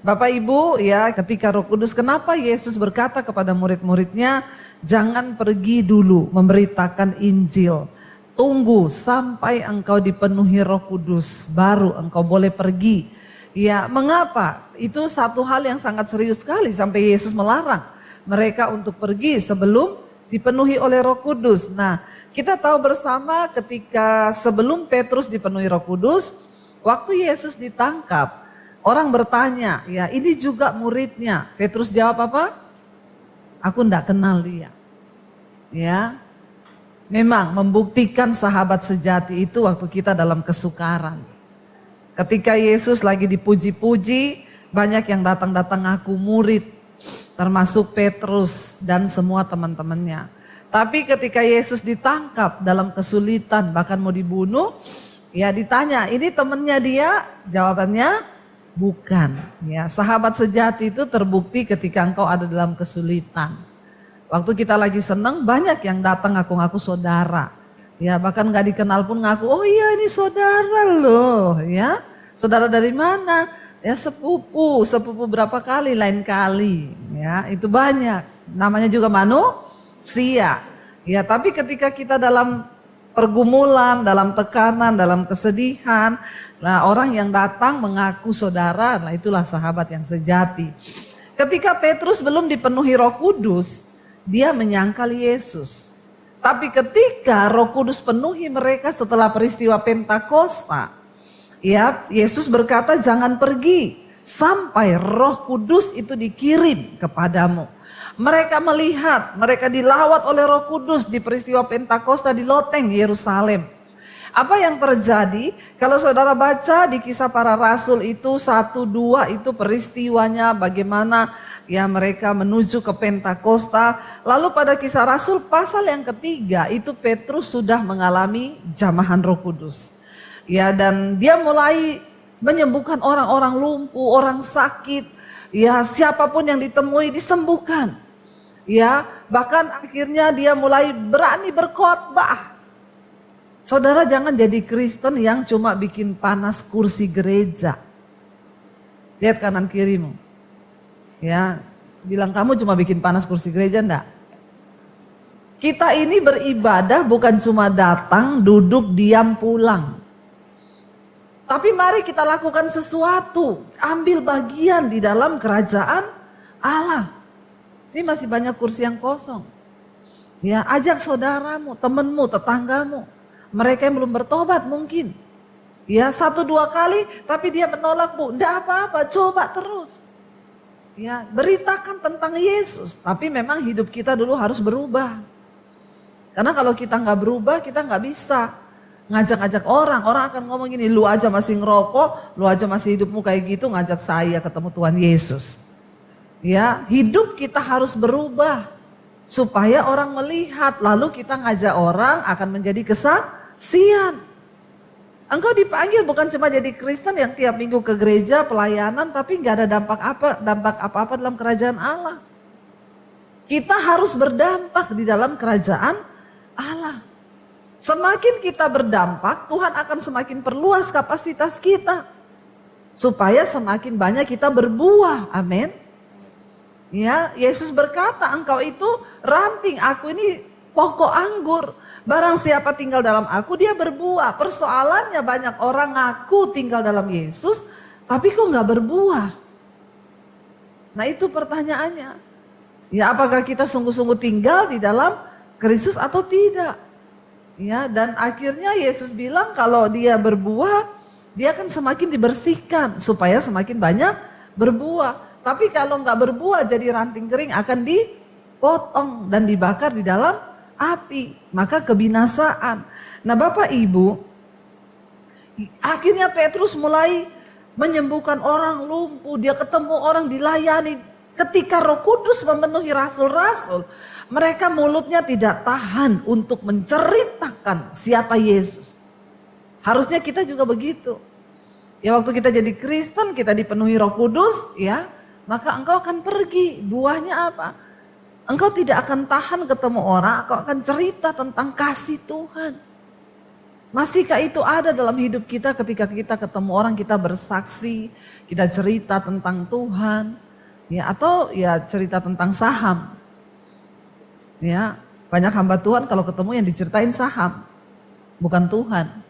Bapak Ibu ya, ketika Roh Kudus, kenapa Yesus berkata kepada murid-muridnya, jangan pergi dulu memberitakan Injil. Tunggu sampai engkau dipenuhi Roh Kudus, baru engkau boleh pergi. Ya, mengapa? Itu satu hal yang sangat serius sekali sampai Yesus melarang mereka untuk pergi sebelum dipenuhi oleh Roh Kudus. Nah, kita tahu bersama ketika sebelum Petrus dipenuhi Roh Kudus, waktu Yesus ditangkap, orang bertanya, ya ini juga muridnya. Petrus jawab apa? Aku enggak kenal dia. Ya, memang membuktikan sahabat sejati itu waktu kita dalam kesukaran. Ketika Yesus lagi dipuji-puji, banyak yang datang-datang ngaku murid, termasuk Petrus dan semua teman-temannya. Tapi ketika Yesus ditangkap dalam kesulitan, bahkan mau dibunuh, ya ditanya, ini temannya dia? Jawabannya, bukan. Ya, sahabat sejati itu terbukti ketika engkau ada dalam kesulitan. Waktu kita lagi senang, banyak yang datang ngaku-ngaku saudara. Ya, bahkan gak dikenal pun ngaku, oh iya ini saudara loh. Ya, saudara dari mana? Ya sepupu berapa kali, lain kali. Ya, itu banyak. Namanya juga manusia. Ya, tapi ketika kita dalam pergumulan, dalam tekanan, dalam kesedihan, nah orang yang datang mengaku saudara, nah itulah sahabat yang sejati. Ketika Petrus belum dipenuhi Roh Kudus, dia menyangkal Yesus. Tapi ketika Roh Kudus penuhi mereka setelah peristiwa Pentakosta, ya Yesus berkata jangan pergi sampai Roh Kudus itu dikirim kepadamu. Mereka melihat, mereka dilawat oleh Roh Kudus di peristiwa Pentakosta di loteng Yerusalem. Apa yang terjadi? Kalau saudara baca di Kisah Para Rasul itu 1-2 itu peristiwanya bagaimana ya mereka menuju ke Pentakosta. Lalu pada Kisah Rasul pasal yang ketiga itu Petrus sudah mengalami jamahan Roh Kudus. Ya, dan dia mulai menyembuhkan orang-orang lumpuh, orang sakit. Ya, siapapun yang ditemui disembuhkan. Ya, bahkan akhirnya dia mulai berani berkhotbah. Saudara jangan jadi Kristen yang cuma bikin panas kursi gereja. Lihat kanan kirimu. Ya, bilang kamu cuma bikin panas kursi gereja enggak? Kita ini beribadah bukan cuma datang, duduk, diam, pulang. Tapi mari kita lakukan sesuatu, ambil bagian di dalam kerajaan Allah. Ini masih banyak kursi yang kosong. Ya, ajak saudaramu, temanmu, tetanggamu. Mereka yang belum bertobat mungkin. Ya, 1-2 kali tapi dia menolak, Bu. Enggak apa-apa, coba terus. Ya, beritakan tentang Yesus. Tapi memang hidup kita dulu harus berubah. Karena kalau kita nggak berubah, kita nggak bisa ngajak-ngajak orang. Orang akan ngomong gini, lu aja masih ngerokok, lu aja masih hidupmu kayak gitu, ngajak saya ketemu Tuhan Yesus. Ya, hidup kita harus berubah. Supaya orang melihat, lalu kita ngajak orang akan menjadi kesaksian. Engkau dipanggil bukan cuma jadi Kristen yang tiap minggu ke gereja, pelayanan, tapi nggak ada dampak apa-apa dalam kerajaan Allah. Kita harus berdampak di dalam kerajaan Allah. Semakin kita berdampak, Tuhan akan semakin perluas kapasitas kita. Supaya semakin banyak kita berbuah, amin. Ya, Yesus berkata, engkau itu ranting, aku ini pokok anggur. Barang siapa tinggal dalam aku, dia berbuah. Persoalannya banyak orang ngaku tinggal dalam Yesus, tapi kok gak berbuah? Nah itu pertanyaannya. Ya, apakah kita sungguh-sungguh tinggal di dalam Kristus atau tidak? Ya, dan akhirnya Yesus bilang kalau dia berbuah, dia akan semakin dibersihkan supaya semakin banyak berbuah. Tapi kalau nggak berbuah jadi ranting kering akan dipotong dan dibakar di dalam api. Maka kebinasaan. Nah Bapak Ibu, akhirnya Petrus mulai menyembuhkan orang lumpuh. Dia ketemu orang dilayani. Ketika Roh Kudus memenuhi rasul-rasul, mereka mulutnya tidak tahan untuk menceritakan siapa Yesus. Harusnya kita juga begitu. Ya waktu kita jadi Kristen, kita dipenuhi Roh Kudus, ya. Maka engkau akan pergi, buahnya apa? Engkau tidak akan tahan ketemu orang, engkau akan cerita tentang kasih Tuhan. Masihkah itu ada dalam hidup kita ketika kita ketemu orang, kita bersaksi, kita cerita tentang Tuhan, ya, atau ya cerita tentang saham. Ya, banyak hamba Tuhan kalau ketemu yang diceritain saham, bukan Tuhan.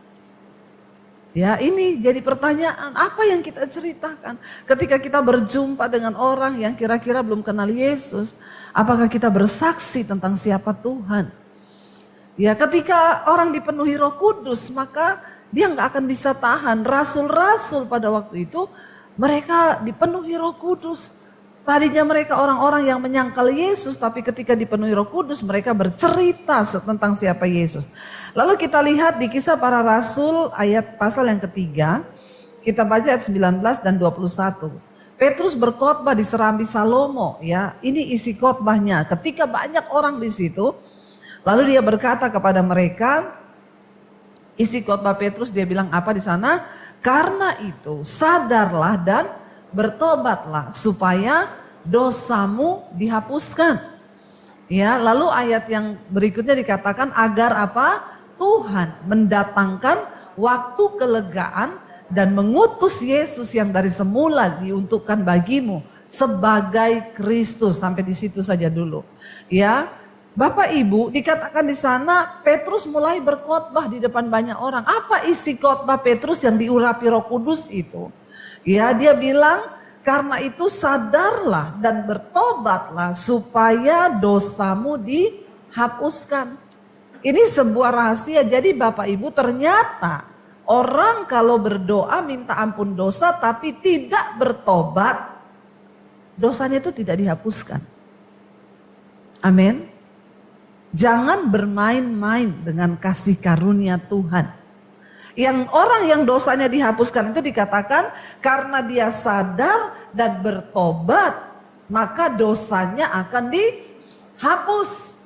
Ya, ini jadi pertanyaan, apa yang kita ceritakan ketika kita berjumpa dengan orang yang kira-kira belum kenal Yesus? Apakah kita bersaksi tentang siapa Tuhan? Ya, ketika orang dipenuhi Roh Kudus, maka dia nggak akan bisa tahan. Rasul-rasul pada waktu itu mereka dipenuhi Roh Kudus. Tadinya mereka orang-orang yang menyangkal Yesus, tapi ketika dipenuhi Roh Kudus mereka bercerita tentang siapa Yesus. Lalu kita lihat di Kisah Para Rasul ayat pasal yang ketiga, kita baca ayat 19 dan 21. Petrus berkhotbah di Serambi Salomo, ya. Ini isi khotbahnya. Ketika banyak orang di situ, lalu dia berkata kepada mereka, isi khotbah Petrus dia bilang apa di sana? Karena itu sadarlah dan bertobatlah supaya dosamu dihapuskan. Ya, lalu ayat yang berikutnya dikatakan agar apa? Tuhan mendatangkan waktu kelegaan dan mengutus Yesus yang dari semula diuntukkan bagimu sebagai Kristus. Sampai di situ saja dulu. Ya, Bapak Ibu, dikatakan di sana Petrus mulai berkhotbah di depan banyak orang. Apa isi khotbah Petrus yang diurapi Roh Kudus itu? Ya, dia bilang karena itu sadarlah dan bertobatlah supaya dosamu dihapuskan. Ini sebuah rahasia. Jadi Bapak Ibu, ternyata orang kalau berdoa minta ampun dosa tapi tidak bertobat, dosanya itu tidak dihapuskan. Amin. Jangan bermain-main dengan kasih karunia Tuhan. Yang orang yang dosanya dihapuskan itu dikatakan karena dia sadar dan bertobat, maka dosanya akan dihapus.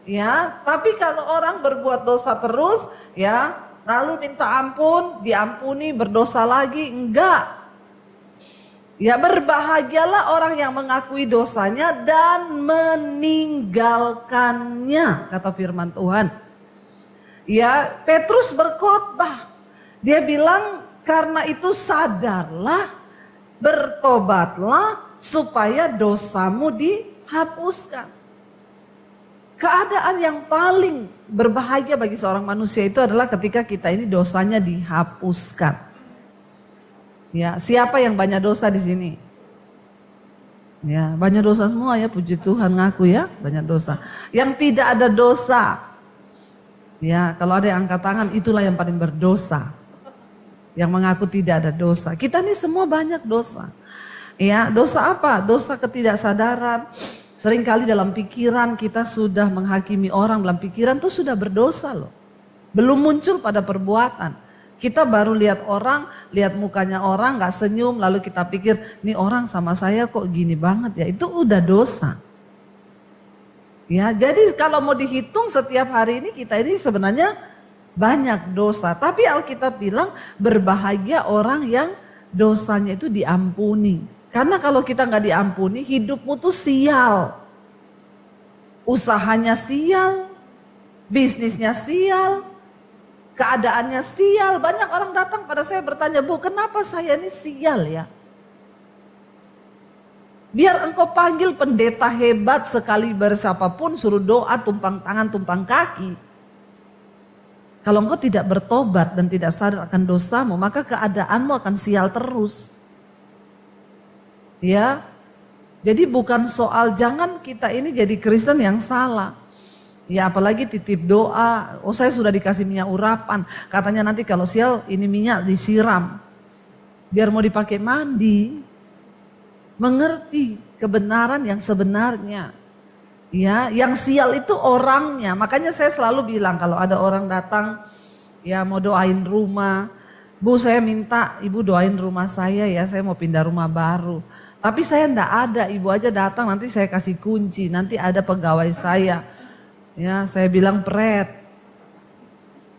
Ya, tapi kalau orang berbuat dosa terus, ya, lalu minta ampun, diampuni, berdosa lagi, enggak. Ya, berbahagialah orang yang mengakui dosanya dan meninggalkannya, kata firman Tuhan. Ya, Petrus berkhotbah. Dia bilang karena itu sadarlah, bertobatlah supaya dosamu dihapuskan. Keadaan yang paling berbahagia bagi seorang manusia itu adalah ketika kita ini dosanya dihapuskan. Ya, siapa yang banyak dosa di sini? Ya, banyak dosa semua ya, puji Tuhan ngaku ya, banyak dosa. Yang tidak ada dosa, ya kalau ada yang angkat tangan itulah yang paling berdosa. Yang mengaku tidak ada dosa. Kita ini semua banyak dosa. Ya, dosa apa? Dosa ketidaksadaran. Seringkali dalam pikiran kita sudah menghakimi orang, dalam pikiran tuh sudah berdosa loh. Belum muncul pada perbuatan. Kita baru lihat orang, lihat mukanya orang gak senyum, lalu kita pikir nih orang sama saya kok gini banget ya, itu udah dosa. Ya, jadi kalau mau dihitung setiap hari ini kita ini sebenarnya banyak dosa. Tapi Alkitab bilang berbahagia orang yang dosanya itu diampuni. Karena kalau kita gak diampuni, hidupmu tuh sial. Usahanya sial, bisnisnya sial, keadaannya sial. Banyak orang datang pada saya bertanya, Bu, kenapa saya ini sial ya? Biar engkau panggil pendeta hebat sekali siapapun, suruh doa, tumpang tangan, tumpang kaki. Kalau engkau tidak bertobat dan tidak sadar akan dosamu, maka keadaanmu akan sial terus. Ya, jadi bukan soal jangan kita ini jadi Kristen yang salah. Ya apalagi titip doa, oh saya sudah dikasih minyak urapan, katanya nanti kalau sial ini minyak disiram. Biar mau dipakai mandi. Mengerti kebenaran yang sebenarnya. Ya, yang sial itu orangnya. Makanya saya selalu bilang kalau ada orang datang ya mau doain rumah, Bu saya minta ibu doain rumah saya ya, saya mau pindah rumah baru. Tapi saya enggak ada, ibu aja datang nanti saya kasih kunci, nanti ada pegawai saya. Ya saya bilang pret.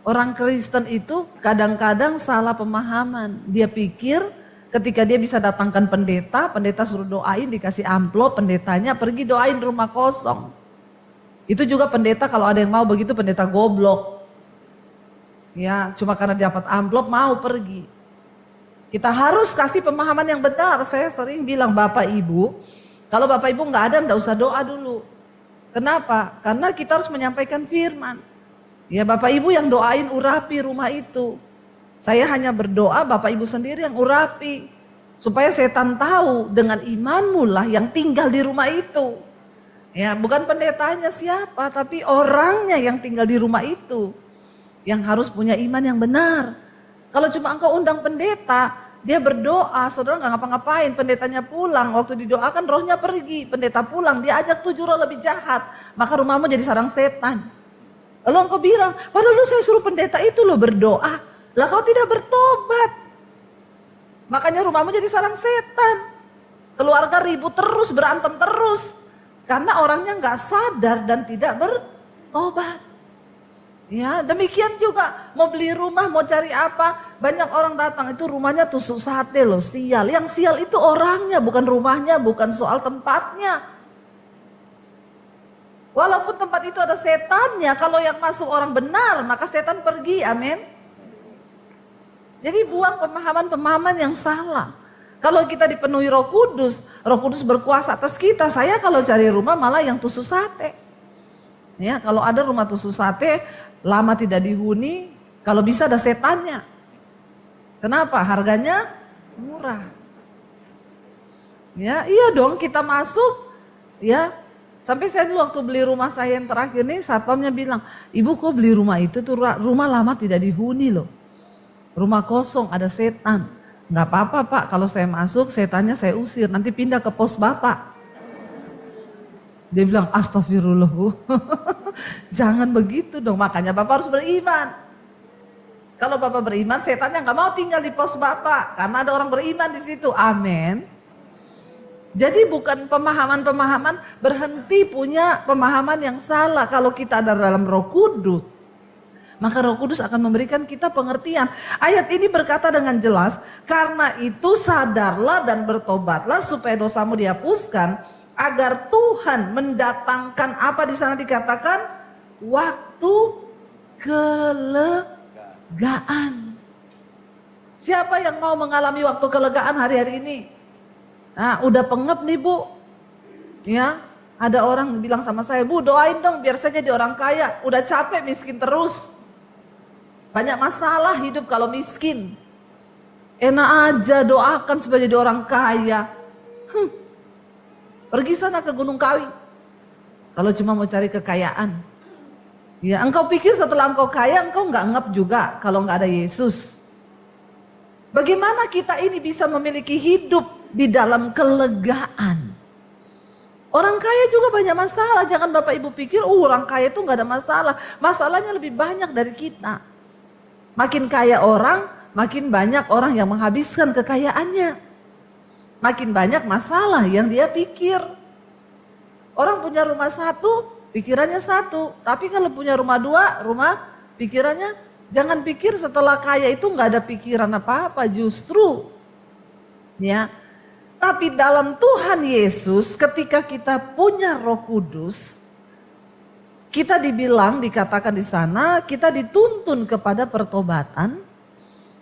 Orang Kristen itu kadang-kadang salah pemahaman. Dia pikir ketika dia bisa datangkan pendeta, pendeta suruh doain dikasih amplop, pendetanya pergi doain rumah kosong. Itu juga pendeta kalau ada yang mau begitu pendeta goblok. Ya, cuma karena dapat amplop mau pergi. Kita harus kasih pemahaman yang benar. Saya sering bilang Bapak Ibu, kalau Bapak Ibu nggak ada, nggak usah doa dulu. Kenapa? Karena kita harus menyampaikan firman. Ya Bapak Ibu yang doain urapi rumah itu. Saya hanya berdoa Bapak Ibu sendiri yang urapi. Supaya setan tahu dengan imanmu lah yang tinggal di rumah itu. Ya bukan pendetanya siapa, tapi orangnya yang tinggal di rumah itu. Yang harus punya iman yang benar. Kalau cuma engkau undang pendeta, dia berdoa, saudara nggak ngapa-ngapain, pendetanya pulang, waktu didoakan rohnya pergi, pendeta pulang, dia ajak 7 roh lebih jahat, maka rumahmu jadi sarang setan. Lalu engkau bilang, padahal lu saya suruh pendeta itu loh berdoa, lah kau tidak bertobat. Makanya rumahmu jadi sarang setan. Keluarga ribut terus, berantem terus, karena orangnya nggak sadar dan tidak bertobat. Ya, demikian juga mau beli rumah, mau cari apa, banyak orang datang itu rumahnya tusuk sate loh, sial. Yang sial itu orangnya, bukan rumahnya, bukan soal tempatnya. Walaupun tempat itu ada setannya, kalau yang masuk orang benar, maka setan pergi, amin. Jadi buang pemahaman-pemahaman yang salah. Kalau kita dipenuhi Roh Kudus berkuasa atas kita. Saya kalau cari rumah malah yang tusuk sate. Ya, kalau ada rumah tusuk sate, lama tidak dihuni, kalau bisa ada setannya. Kenapa? Harganya murah. Ya, iya dong kita masuk. Ya, sampai saya dulu waktu beli rumah saya yang terakhir nih, satpamnya bilang, ibu kok beli rumah itu tuh rumah lama tidak dihuni loh. Rumah kosong ada setan. Nggak apa-apa Pak, kalau saya masuk setannya saya usir, nanti pindah ke pos Bapak. Dia bilang astagfirullah Bu. Jangan begitu dong, makanya Bapak harus beriman. Kalau Bapak beriman, setannya nggak mau tinggal di pos Bapak karena ada orang beriman di situ. Amin. Jadi bukan pemahaman-pemahaman, berhenti punya pemahaman yang salah. Kalau kita ada dalam Roh Kudus, maka Roh Kudus akan memberikan kita pengertian. Ayat ini berkata dengan jelas, karena itu sadarlah dan bertobatlah supaya dosamu dihapuskan, agar Tuhan mendatangkan apa di sana dikatakan waktu kelegaan. Siapa yang mau mengalami waktu kelegaan hari-hari ini? Nah, udah pengep nih Bu. Ya, ada orang bilang sama saya, Bu doain dong biar saya jadi orang kaya. Udah capek miskin terus. Banyak masalah hidup kalau miskin. Enak aja doakan supaya jadi orang kaya. Pergi sana ke Gunung Kawi. Kalau cuma mau cari kekayaan. Ya, engkau pikir setelah engkau kaya, engkau nggak ngep juga kalau nggak ada Yesus. Bagaimana kita ini bisa memiliki hidup di dalam kelegaan? Orang kaya juga banyak masalah. Jangan Bapak Ibu pikir, orang kaya itu nggak ada masalah. Masalahnya lebih banyak dari kita. Makin kaya orang, makin banyak orang yang menghabiskan kekayaannya. Makin banyak masalah yang dia pikir. Orang punya rumah satu, pikirannya satu. Tapi kalau punya rumah dua, pikirannya, jangan pikir setelah kaya itu nggak ada pikiran apa-apa, justru. Ya. Tapi dalam Tuhan Yesus, ketika kita punya Roh Kudus, kita dibilang, dikatakan di sana, kita dituntun kepada pertobatan,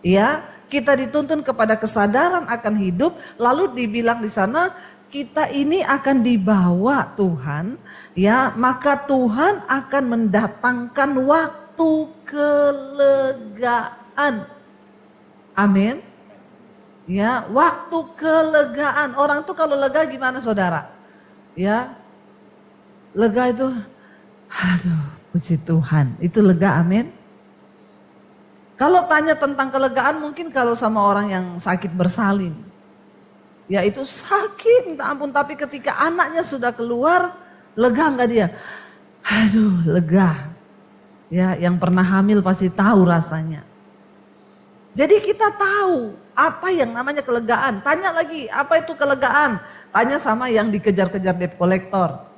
ya. Kita dituntun kepada kesadaran akan hidup, lalu dibilang di sana kita ini akan dibawa Tuhan, ya, maka Tuhan akan mendatangkan waktu kelegaan. Amin. Ya, waktu kelegaan. Orang tuh kalau lega gimana saudara? Ya, lega itu, aduh puji Tuhan, itu lega, amin. Kalau tanya tentang kelegaan mungkin kalau sama orang yang sakit bersalin. Ya itu sakit minta ampun, tapi ketika anaknya sudah keluar, lega enggak dia? Aduh lega. Ya yang pernah hamil pasti tahu rasanya. Jadi kita tahu apa yang namanya kelegaan. Tanya lagi apa itu kelegaan? Tanya sama yang dikejar-kejar debt collector.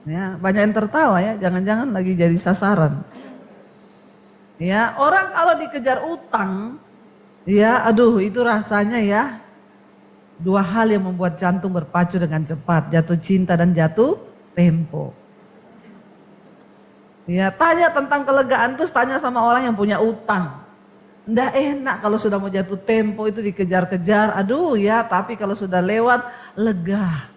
Ya banyak yang tertawa ya, jangan-jangan lagi jadi sasaran. Ya, orang kalau dikejar utang, ya aduh itu rasanya ya, dua hal yang membuat jantung berpacu dengan cepat, jatuh cinta dan jatuh tempo. Ya, tanya tentang kelegaan terus tanya sama orang yang punya utang. Nggak enak kalau sudah mau jatuh tempo itu dikejar-kejar. Aduh ya, tapi kalau sudah lewat lega.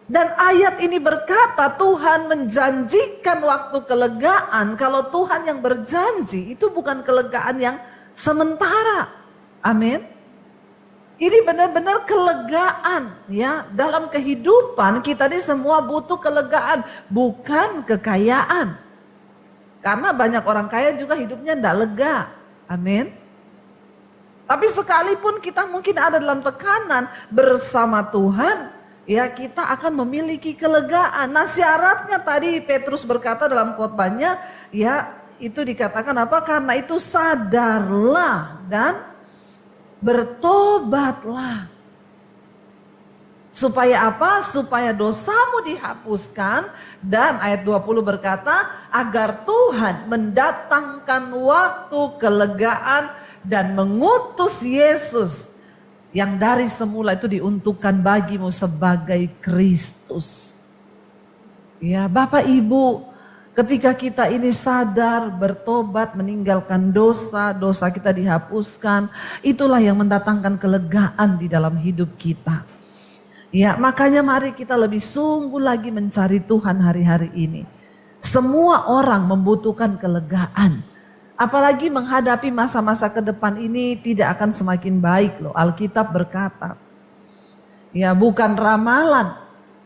Dan ayat ini berkata Tuhan menjanjikan waktu kelegaan. Kalau Tuhan yang berjanji itu bukan kelegaan yang sementara. Amin. Ini benar-benar kelegaan ya. Dalam kehidupan kita ini semua butuh kelegaan, bukan kekayaan. Karena banyak orang kaya juga hidupnya tidak lega. Amin. Tapi sekalipun kita mungkin ada dalam tekanan bersama Tuhan, ya kita akan memiliki kelegaan. Nah syaratnya tadi Petrus berkata dalam khotbahnya, ya itu dikatakan apa? Karena itu sadarlah dan bertobatlah. Supaya apa? Supaya dosamu dihapuskan. Dan ayat 20 berkata agar Tuhan mendatangkan waktu kelegaan dan mengutus Yesus yang dari semula itu diuntukkan bagimu sebagai Kristus. Ya Bapak Ibu, ketika kita ini sadar, bertobat, meninggalkan dosa, dosa kita dihapuskan, itulah yang mendatangkan kelegaan di dalam hidup kita. Ya, makanya mari kita lebih sungguh lagi mencari Tuhan hari-hari ini. Semua orang membutuhkan kelegaan. Apalagi menghadapi masa-masa ke depan ini tidak akan semakin baik loh. Alkitab berkata, ya bukan ramalan,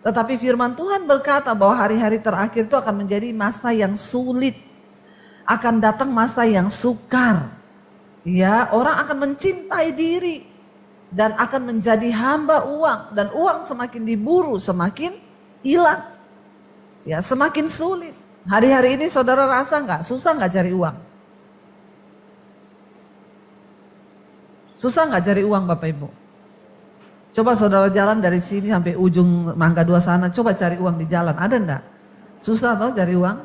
tetapi firman Tuhan berkata bahwa hari-hari terakhir itu akan menjadi masa yang sulit. Akan datang masa yang sukar. Ya, orang akan mencintai diri. Dan akan menjadi hamba uang. Dan uang semakin diburu, semakin hilang. Ya, semakin sulit. Hari-hari ini saudara rasa nggak? Susah nggak cari uang? Susah nggak cari uang Bapak Ibu? Coba saudara jalan dari sini sampai ujung Mangga 2 sana, coba cari uang di jalan, ada enggak? Susah toh cari uang?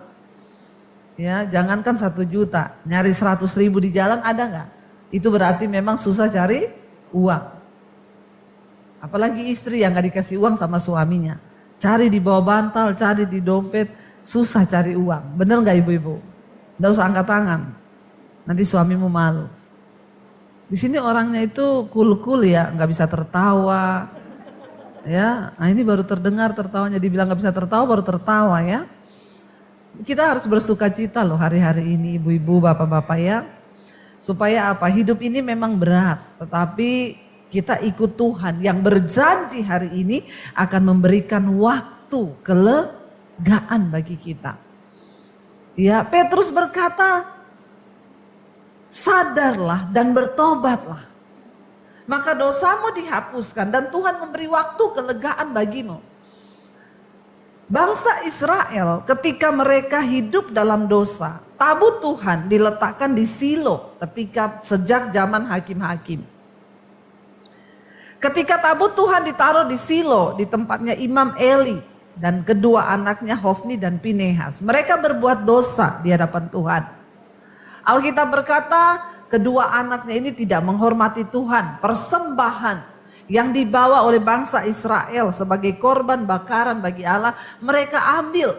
Ya, jangankan 1 juta, nyari 100.000 di jalan ada enggak? Itu berarti memang susah cari uang. Apalagi istri yang gak dikasih uang sama suaminya. Cari di bawah bantal, cari di dompet, susah cari uang. Bener gak ibu-ibu? Gak usah angkat tangan, nanti suamimu malu. Di sini orangnya itu cool-cool ya, gak bisa tertawa. Ya, nah ini baru terdengar tertawanya, dibilang gak bisa tertawa baru tertawa ya. Kita harus bersuka cita loh hari-hari ini ibu-ibu, bapak-bapak ya. Supaya apa? Hidup ini memang berat, tetapi kita ikut Tuhan yang berjanji hari ini akan memberikan waktu kelegaan bagi kita. Ya, Petrus berkata, sadarlah dan bertobatlah. Maka dosamu dihapuskan dan Tuhan memberi waktu kelegaan bagimu. Bangsa Israel ketika mereka hidup dalam dosa, tabut Tuhan diletakkan di Silo ketika sejak zaman hakim-hakim. Ketika tabut Tuhan ditaruh di Silo, di tempatnya Imam Eli dan kedua anaknya Hofni dan Pinehas. Mereka berbuat dosa di hadapan Tuhan. Alkitab berkata, kedua anaknya ini tidak menghormati Tuhan. Persembahan yang dibawa oleh bangsa Israel sebagai korban bakaran bagi Allah, mereka ambil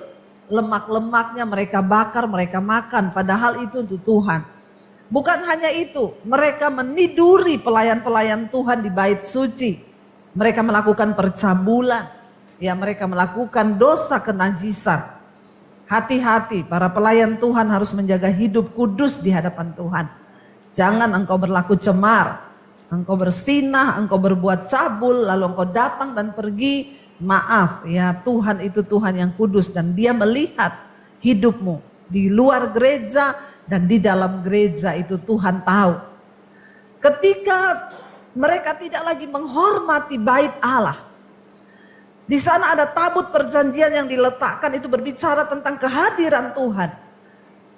lemak-lemaknya, mereka bakar, mereka makan. Padahal itu untuk Tuhan. Bukan hanya itu, mereka meniduri pelayan-pelayan Tuhan di bait suci. Mereka melakukan percabulan, ya mereka melakukan dosa kenajisan. Hati-hati, para pelayan Tuhan harus menjaga hidup kudus di hadapan Tuhan. Jangan engkau berlaku cemar, engkau bersinah, engkau berbuat cabul, lalu engkau datang dan pergi. Maaf ya, Tuhan itu Tuhan yang kudus dan Dia melihat hidupmu di luar gereja. Dan di dalam gereja itu Tuhan tahu. Ketika mereka tidak lagi menghormati bait Allah. Di sana ada tabut perjanjian yang diletakkan itu berbicara tentang kehadiran Tuhan.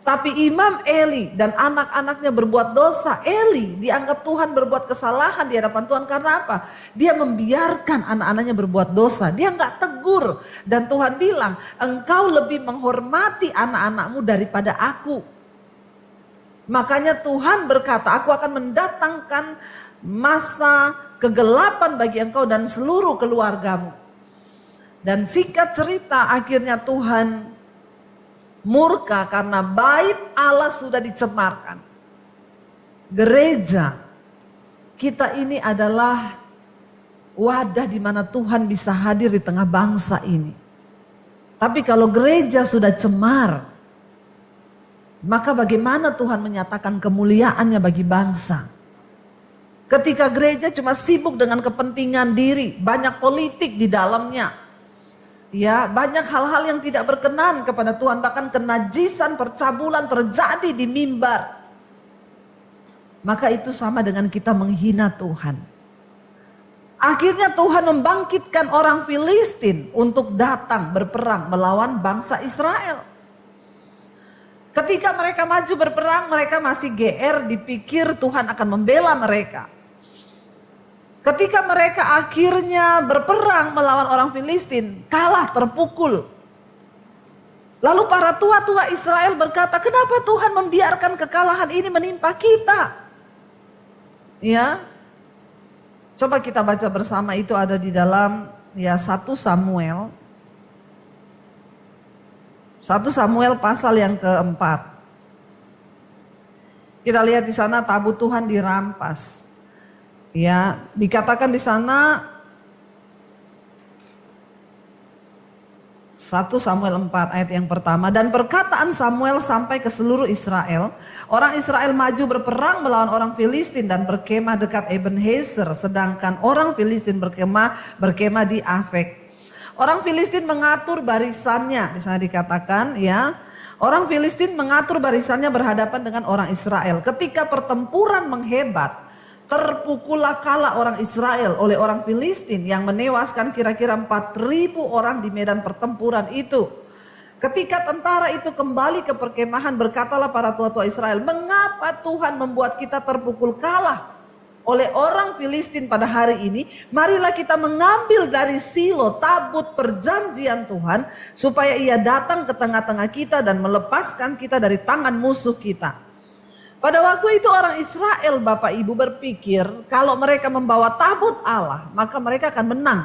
Tapi Imam Eli dan anak-anaknya berbuat dosa. Eli dianggap Tuhan berbuat kesalahan di hadapan Tuhan karena apa? Dia membiarkan anak-anaknya berbuat dosa. Dia nggak tegur. Dan Tuhan bilang, engkau lebih menghormati anak-anakmu daripada aku. Makanya Tuhan berkata, aku akan mendatangkan masa kegelapan bagi engkau dan seluruh keluargamu. Dan singkat cerita akhirnya Tuhan murka karena bait Allah sudah dicemarkan. Gereja kita ini adalah wadah di mana Tuhan bisa hadir di tengah bangsa ini. Tapi kalau gereja sudah cemar, maka bagaimana Tuhan menyatakan kemuliaannya bagi bangsa? Ketika gereja cuma sibuk dengan kepentingan diri, banyak politik di dalamnya. Ya, banyak hal-hal yang tidak berkenan kepada Tuhan, bahkan kenajisan, percabulan terjadi di mimbar. Maka itu sama dengan kita menghina Tuhan. Akhirnya Tuhan membangkitkan orang Filistin untuk datang berperang melawan bangsa Israel. Ketika mereka maju berperang, mereka masih GR, dipikir Tuhan akan membela mereka. Ketika mereka akhirnya berperang melawan orang Filistin, kalah, terpukul. Lalu para tua-tua Israel berkata, kenapa Tuhan membiarkan kekalahan ini menimpa kita? Ya, coba kita baca bersama, itu ada di dalam 1 Samuel. 1 Samuel pasal yang keempat. Kita lihat di sana tabut Tuhan dirampas. Ya, dikatakan di sana 1 Samuel 4 ayat yang pertama. Dan perkataan Samuel sampai ke seluruh Israel. Orang Israel maju berperang melawan orang Filistin dan berkemah dekat Ebenezer. Sedangkan orang Filistin berkemah di Afek. Orang Filistin mengatur barisannya. Di sana dikatakan ya. Orang Filistin mengatur barisannya berhadapan dengan orang Israel. Ketika pertempuran menghebat, terpukullah kalah orang Israel oleh orang Filistin yang menewaskan kira-kira 4.000 orang di medan pertempuran itu. Ketika tentara itu kembali ke perkemahan, berkatalah para tua-tua Israel, mengapa Tuhan membuat kita terpukul kalah oleh orang Filistin pada hari ini? Marilah kita mengambil dari Silo tabut perjanjian Tuhan, supaya ia datang ke tengah-tengah kita dan melepaskan kita dari tangan musuh kita. Pada waktu itu orang Israel, Bapak Ibu, berpikir kalau mereka membawa tabut Allah, maka mereka akan menang.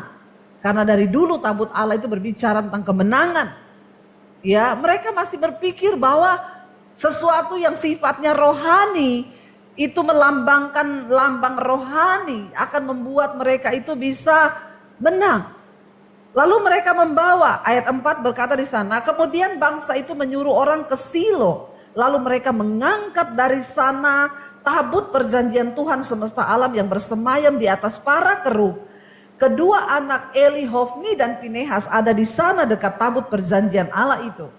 Karena dari dulu tabut Allah itu berbicara tentang kemenangan. Ya, mereka masih berpikir bahwa sesuatu yang sifatnya rohani itu melambangkan lambang rohani akan membuat mereka itu bisa menang. Lalu mereka membawa, ayat 4 berkata di sana, kemudian bangsa itu menyuruh orang ke Silo. Lalu mereka mengangkat dari sana tabut perjanjian Tuhan semesta alam yang bersemayam di atas para kerub. Kedua anak Eli, Hofni dan Pinehas ada di sana dekat tabut perjanjian Allah itu.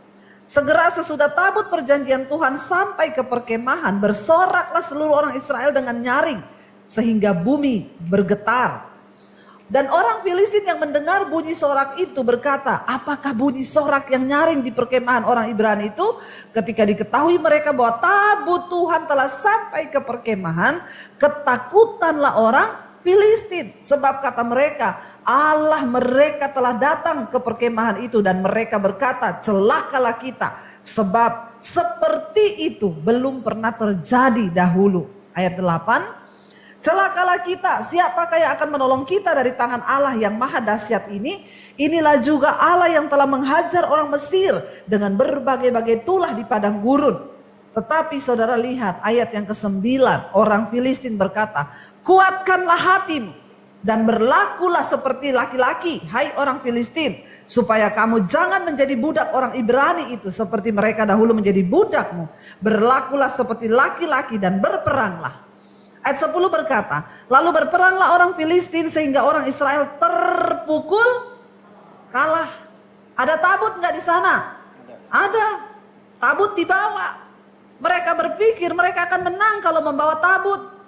Segera sesudah tabut perjanjian Tuhan sampai ke perkemahan, bersoraklah seluruh orang Israel dengan nyaring sehingga bumi bergetar. Dan orang Filistin yang mendengar bunyi sorak itu berkata, apakah bunyi sorak yang nyaring di perkemahan orang Ibrani itu? Ketika diketahui mereka bahwa tabut Tuhan telah sampai ke perkemahan, ketakutanlah orang Filistin. Sebab kata mereka, Allah mereka telah datang ke perkemahan itu, dan mereka berkata, celakalah kita. Sebab seperti itu belum pernah terjadi dahulu. Ayat 8. Celakalah kita, siapakah yang akan menolong kita dari tangan Allah yang maha dahsyat ini? Inilah juga Allah yang telah menghajar orang Mesir dengan berbagai-bagai tulah di padang gurun. Tetapi saudara lihat ayat yang ke-9, orang Filistin berkata, kuatkanlah hatimu dan berlakulah seperti laki-laki, hai orang Filistin, supaya kamu jangan menjadi budak orang Ibrani itu seperti mereka dahulu menjadi budakmu. Berlakulah seperti laki-laki dan berperanglah. Ayat 10 berkata, lalu berperanglah orang Filistin sehingga orang Israel terpukul kalah. Ada tabut nggak di sana? Ada. Tabut dibawa. Mereka berpikir mereka akan menang kalau membawa tabut.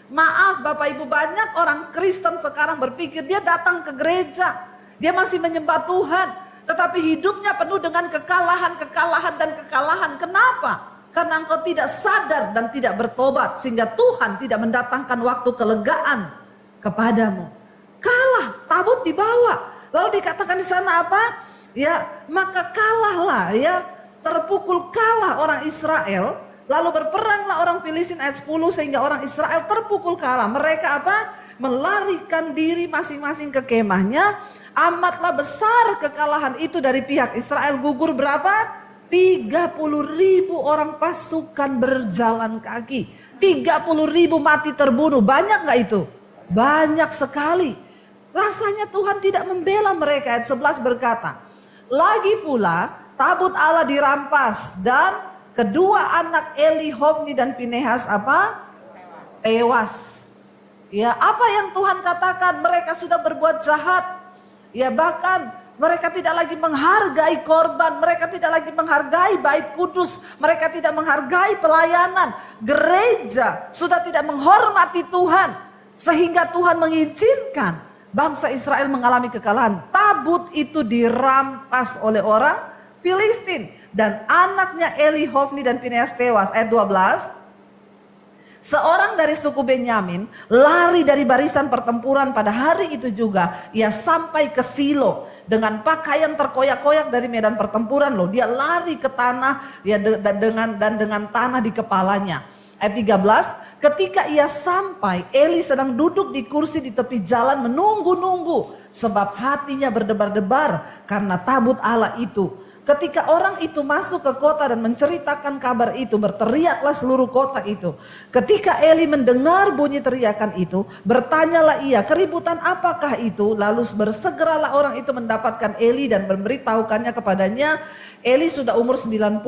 Maaf Bapak Ibu, banyak orang Kristen sekarang berpikir dia datang ke gereja, dia masih menyembah Tuhan, tetapi hidupnya penuh dengan kekalahan dan kekalahan. Kenapa? Karena engkau tidak sadar dan tidak bertobat, sehingga Tuhan tidak mendatangkan waktu kelegaan kepadamu. Kalah, tabut dibawa. Lalu dikatakan di sana apa? Ya, maka kalahlah, ya, terpukul kalah orang Israel. Lalu berperanglah orang Filistin, ayat 10, sehingga orang Israel terpukul kalah. Mereka apa? Melarikan diri masing-masing ke kemahnya. Amatlah besar kekalahan itu dari pihak Israel. Gugur berapa? 30.000 orang pasukan berjalan kaki. 30.000 mati terbunuh. Banyak gak itu? Banyak sekali. Rasanya Tuhan tidak membela mereka. Ayat 11 berkata, lagi pula tabut Allah dirampas dan kedua anak Eli, Hofni dan Pinehas apa? Tewas. Ya, apa yang Tuhan katakan? Mereka sudah berbuat jahat. Ya, bahkan mereka tidak lagi menghargai korban. Mereka tidak lagi menghargai bait kudus. Mereka tidak menghargai pelayanan. Gereja sudah tidak menghormati Tuhan. Sehingga Tuhan mengizinkan bangsa Israel mengalami kekalahan. Tabut itu dirampas oleh orang Filistin. Dan anaknya Eli, Hofni dan Pinehas tewas. Ayat 12. Seorang dari suku Benyamin lari dari barisan pertempuran pada hari itu juga. Ia sampai ke Silo dengan pakaian terkoyak-koyak dari medan pertempuran loh. Dia lari ke tanah ya, dengan tanah di kepalanya. Ayat 13, ketika ia sampai, Eli sedang duduk di kursi di tepi jalan menunggu-nunggu. Sebab hatinya berdebar-debar karena tabut Allah itu. Ketika orang itu masuk ke kota dan menceritakan kabar itu, berteriaklah seluruh kota itu. Ketika Eli mendengar bunyi teriakan itu, bertanyalah ia, keributan apakah itu? Lalu bersegeralah orang itu mendapatkan Eli dan memberitahukannya kepadanya. Eli sudah umur 98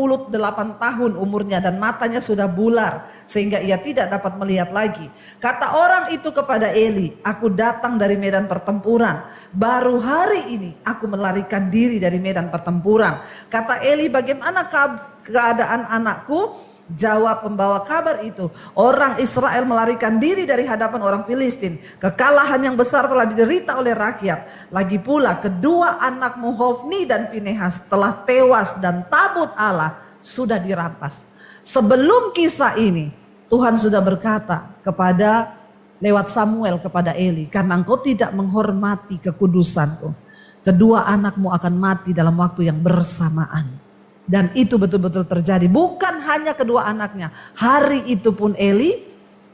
tahun umurnya dan matanya sudah bular sehingga ia tidak dapat melihat lagi. Kata orang itu kepada Eli, aku datang dari medan pertempuran. Baru hari ini aku melarikan diri dari medan pertempuran. Kata Eli, bagaimana keadaan anakku? Jawab pembawa kabar itu, orang Israel melarikan diri dari hadapan orang Filistin. Kekalahan yang besar telah diderita oleh rakyat. Lagi pula kedua anakmu Hofni dan Pinehas telah tewas dan tabut Allah sudah dirampas. Sebelum kisah ini Tuhan sudah berkata kepada lewat Samuel kepada Eli, karena engkau tidak menghormati kekudusanku, kedua anakmu akan mati dalam waktu yang bersamaan. Dan itu betul-betul terjadi. Bukan hanya kedua anaknya. Hari itu pun Eli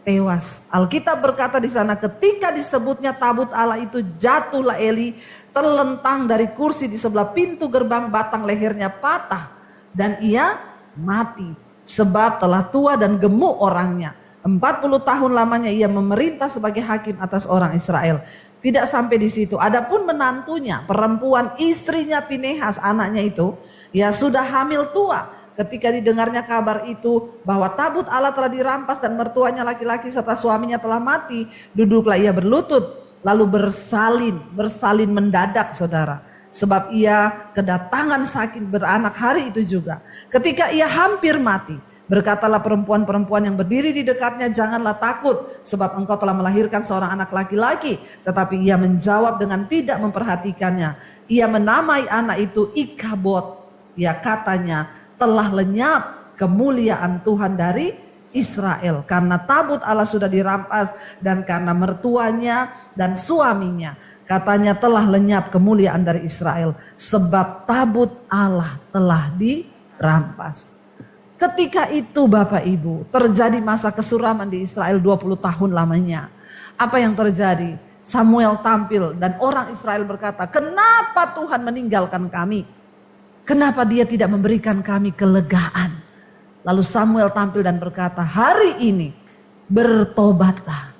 tewas. Alkitab berkata di sana, ketika disebutnya tabut Allah itu, jatuhlah Eli terlentang dari kursi di sebelah pintu gerbang, batang lehernya patah dan ia mati sebab telah tua dan gemuk orangnya. 40 tahun lamanya ia memerintah sebagai hakim atas orang Israel. Tidak sampai di situ. Adapun menantunya, perempuan istrinya Pinehas, anaknya itu, ya sudah hamil tua. Ketika didengarnya kabar itu bahwa tabut Allah telah dirampas dan mertuanya laki-laki serta suaminya telah mati, duduklah ia berlutut lalu bersalin mendadak saudara. Sebab ia kedatangan sakit beranak hari itu juga. Ketika ia hampir mati, berkatalah perempuan-perempuan yang berdiri di dekatnya, janganlah takut sebab engkau telah melahirkan seorang anak laki-laki. Tetapi ia menjawab dengan tidak memperhatikannya. Ia menamai anak itu Ikabod. Ya, katanya telah lenyap kemuliaan Tuhan dari Israel. Karena tabut Allah sudah dirampas dan karena mertuanya dan suaminya. Katanya telah lenyap kemuliaan dari Israel. Sebab tabut Allah telah dirampas. Ketika itu Bapak Ibu terjadi masa kesuraman di Israel 20 tahun lamanya. Apa yang terjadi? Samuel tampil dan orang Israel berkata, kenapa Tuhan meninggalkan kami? Kenapa dia tidak memberikan kami kelegaan? Lalu Samuel tampil dan berkata, hari ini bertobatlah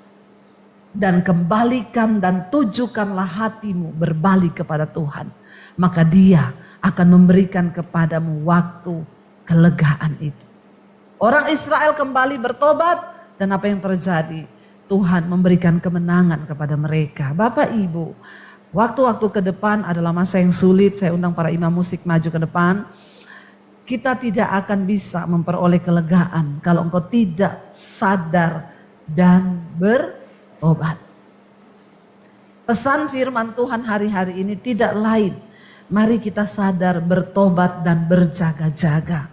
dan kembalikan dan tujukanlah hatimu berbalik kepada Tuhan. Maka dia akan memberikan kepadamu waktu kelegaan itu. Orang Israel kembali bertobat dan apa yang terjadi? Tuhan memberikan kemenangan kepada mereka. Bapak Ibu, waktu-waktu ke depan adalah masa yang sulit. Saya undang para imam musik maju ke depan. Kita tidak akan bisa memperoleh kelegaan kalau engkau tidak sadar dan bertobat. Pesan firman Tuhan hari-hari ini tidak lain. Mari kita sadar, bertobat dan berjaga-jaga.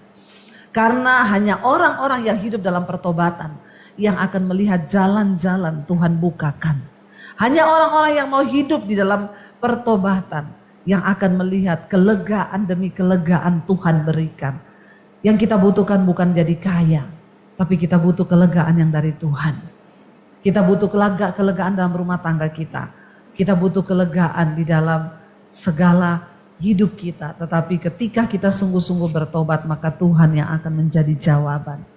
Karena hanya orang-orang yang hidup dalam pertobatan yang akan melihat jalan-jalan Tuhan bukakan. Hanya orang-orang yang mau hidup di dalam pertobatan yang akan melihat kelegaan demi kelegaan Tuhan berikan. Yang kita butuhkan bukan jadi kaya, tapi kita butuh kelegaan yang dari Tuhan. Kita butuh kelegaan dalam rumah tangga kita. Kita butuh kelegaan di dalam segala hidup kita. Tetapi ketika kita sungguh-sungguh bertobat, maka Tuhan yang akan menjadi jawaban.